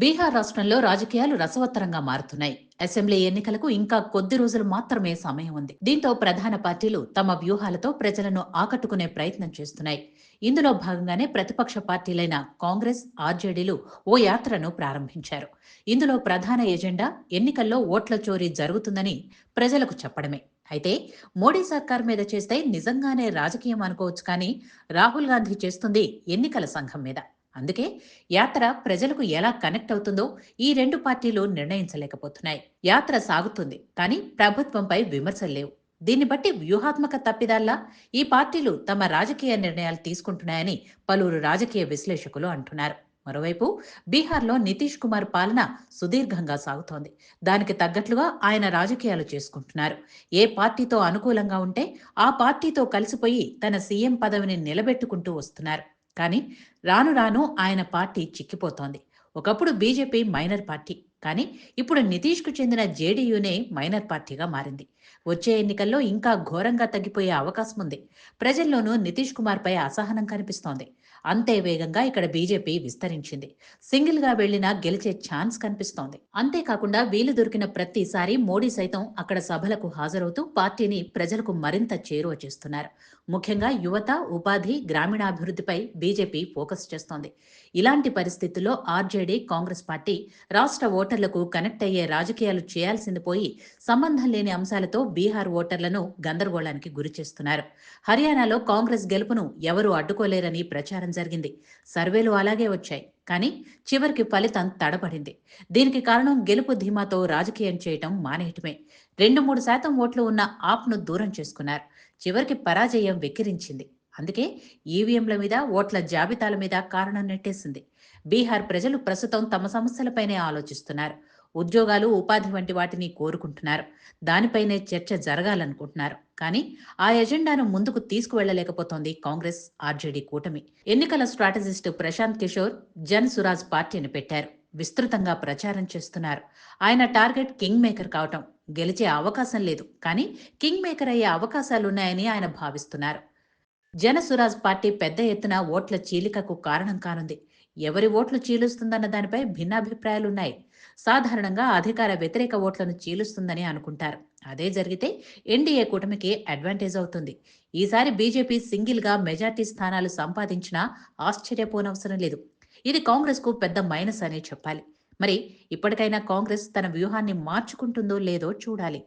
బీహార్ రాష్ట్రంలో రాజకీయాలు రసవత్తరంగా మారుతున్నాయి. అసెంబ్లీ ఎన్నికలకు ఇంకా కొద్ది రోజులు మాత్రమే సమయం ఉంది. దీంతో ప్రధాన పార్టీలు తమ వ్యూహాలతో ప్రజలను ఆకట్టుకునే ప్రయత్నం చేస్తున్నాయి. ఇందులో భాగంగానే ప్రతిపక్ష పార్టీలైన కాంగ్రెస్, ఆర్జేడీలు ఓ యాత్రను ప్రారంభించారు. ఇందులో ప్రధాన ఎజెండా ఎన్నికల్లో ఓట్ల చోరీ జరుగుతుందని ప్రజలకు చెప్పడమే. అయితే మోడీ సర్కార్ మీద చేస్తే నిజంగానే రాజకీయం అనుకోవచ్చు, కానీ రాహుల్ గాంధీ చేస్తుంది ఎన్నికల సంఘం మీద. అందుకే యాత్ర ప్రజలకు ఎలా కనెక్ట్ అవుతుందో ఈ రెండు పార్టీలు నిర్ణయించలేకపోతున్నాయి. యాత్ర సాగుతుంది, కానీ ప్రభుత్వంపై విమర్శలు లేవు. దీన్ని బట్టి వ్యూహాత్మక తప్పిదాల్లా ఈ పార్టీలు తమ రాజకీయ నిర్ణయాలు తీసుకుంటున్నాయని పలువురు రాజకీయ విశ్లేషకులు అంటున్నారు. మరోవైపు బీహార్లో నితీష్ కుమార్ పాలన సుదీర్ఘంగా సాగుతోంది. దానికి తగ్గట్లుగా ఆయన రాజకీయాలు చేసుకుంటున్నారు. ఏ పార్టీతో అనుకూలంగా ఉంటే ఆ పార్టీతో కలిసిపోయి తన సీఎం పదవిని నిలబెట్టుకుంటూ వస్తున్నారు. కానీ రాను రాను ఆయన పార్టీ చిక్కిపోతోంది. ఒకప్పుడు బీజేపీ మైనర్ పార్టీ, కానీ ఇప్పుడు నితీష్కు చెందిన జేడీయూనే మైనర్ పార్టీగా మారింది. వచ్చే ఎన్నికల్లో ఇంకా ఘోరంగా తగ్గిపోయే అవకాశం ఉంది. ప్రజల్లోనూ నితీష్ కుమార్పై అసహనం కనిపిస్తోంది. అంతే వేగంగా ఇక్కడ బీజేపీ విస్తరించింది. సింగిల్గా వెళ్లినా గెలిచే ఛాన్స్ కనిపిస్తోంది. అంతేకాకుండా వీలు దొరికిన ప్రతిసారి మోడీ సైతం అక్కడ సభలకు హాజరవుతూ పార్టీని ప్రజలకు మరింత చేరువ చేస్తున్నారు. ముఖ్యంగా యువత, ఉపాధి, గ్రామీణాభివృద్ధిపై బీజేపీ ఫోకస్ చేస్తోంది. ఇలాంటి పరిస్థితుల్లో ఆర్జేడీ, కాంగ్రెస్ పార్టీ రాష్ట్ర ఓటర్లకు కనెక్ట్ అయ్యే రాజకీయాలు చేయాల్సింది పోయి సంబంధం లేని అంశాలతో బీహార్ ఓటర్లను గందరగోళానికి గురిచేస్తున్నారు. హర్యానాలో కాంగ్రెస్ గెలుపును ఎవరూ అడ్డుకోలేరని ప్రచారం జరిగింది. సర్వేలు అలాగే వచ్చాయి, కానీ చివరికి ఫలితం తడబడింది. దీనికి కారణం గెలుపు ధీమాతో రాజకీయం చేయటం మానేయటమే. 2-3% ఓట్లు ఉన్న ఆప్ను దూరం చేసుకున్నారు. చివరికి పరాజయం వెక్కిరించింది. అందుకే ఈవీఎంల మీద, ఓట్ల జాబితాల మీద కారణం నెట్టేసింది. బీహార్ ప్రజలు ప్రస్తుతం తమ సమస్యలపైనే ఆలోచిస్తున్నారు. ఉద్యోగాలు, ఉపాధి వంటి వాటిని కోరుకుంటున్నారు. దానిపైనే చర్చ జరగాలనుకుంటున్నారు. కానీ ఆ ఎజెండాను ముందుకు తీసుకువెళ్లలేకపోతోంది కాంగ్రెస్, ఆర్జేడీ కూటమి. ఎన్నికల స్ట్రాటజిస్ట్ ప్రశాంత్ కిషోర్ జన్ సురాజ్ పార్టీని పెట్టారు. విస్తృతంగా ప్రచారం చేస్తున్నారు. ఆయన టార్గెట్ కింగ్ మేకర్ కావటం. గెలిచే అవకాశం లేదు, కానీ కింగ్ మేకర్ అయ్యే అవకాశాలున్నాయని ఆయన భావిస్తున్నారు. జనసురాజ్ పార్టీ పెద్ద ఎత్తున ఓట్ల చీలికకు కారణం కానుంది. ఎవరి ఓట్లు చీలుస్తుందన్న దానిపై భిన్నాభిప్రాయాలున్నాయి. సాధారణంగా అధికార వ్యతిరేక ఓట్లను చీలుస్తుందని అనుకుంటారు. అదే జరిగితే ఎన్డీఏ కూటమికి అడ్వాంటేజ్ అవుతుంది. ఈసారి బీజేపీ సింగిల్గా మెజార్టీ స్థానాలు సంపాదించినా ఆశ్చర్యపోనవసరం లేదు. ఇది కాంగ్రెస్కు పెద్ద మైనస్ అనే చెప్పాలి. మరి ఇప్పటికైనా కాంగ్రెస్ తన వ్యూహాన్ని మార్చుకుంటుందో లేదో చూడాలి.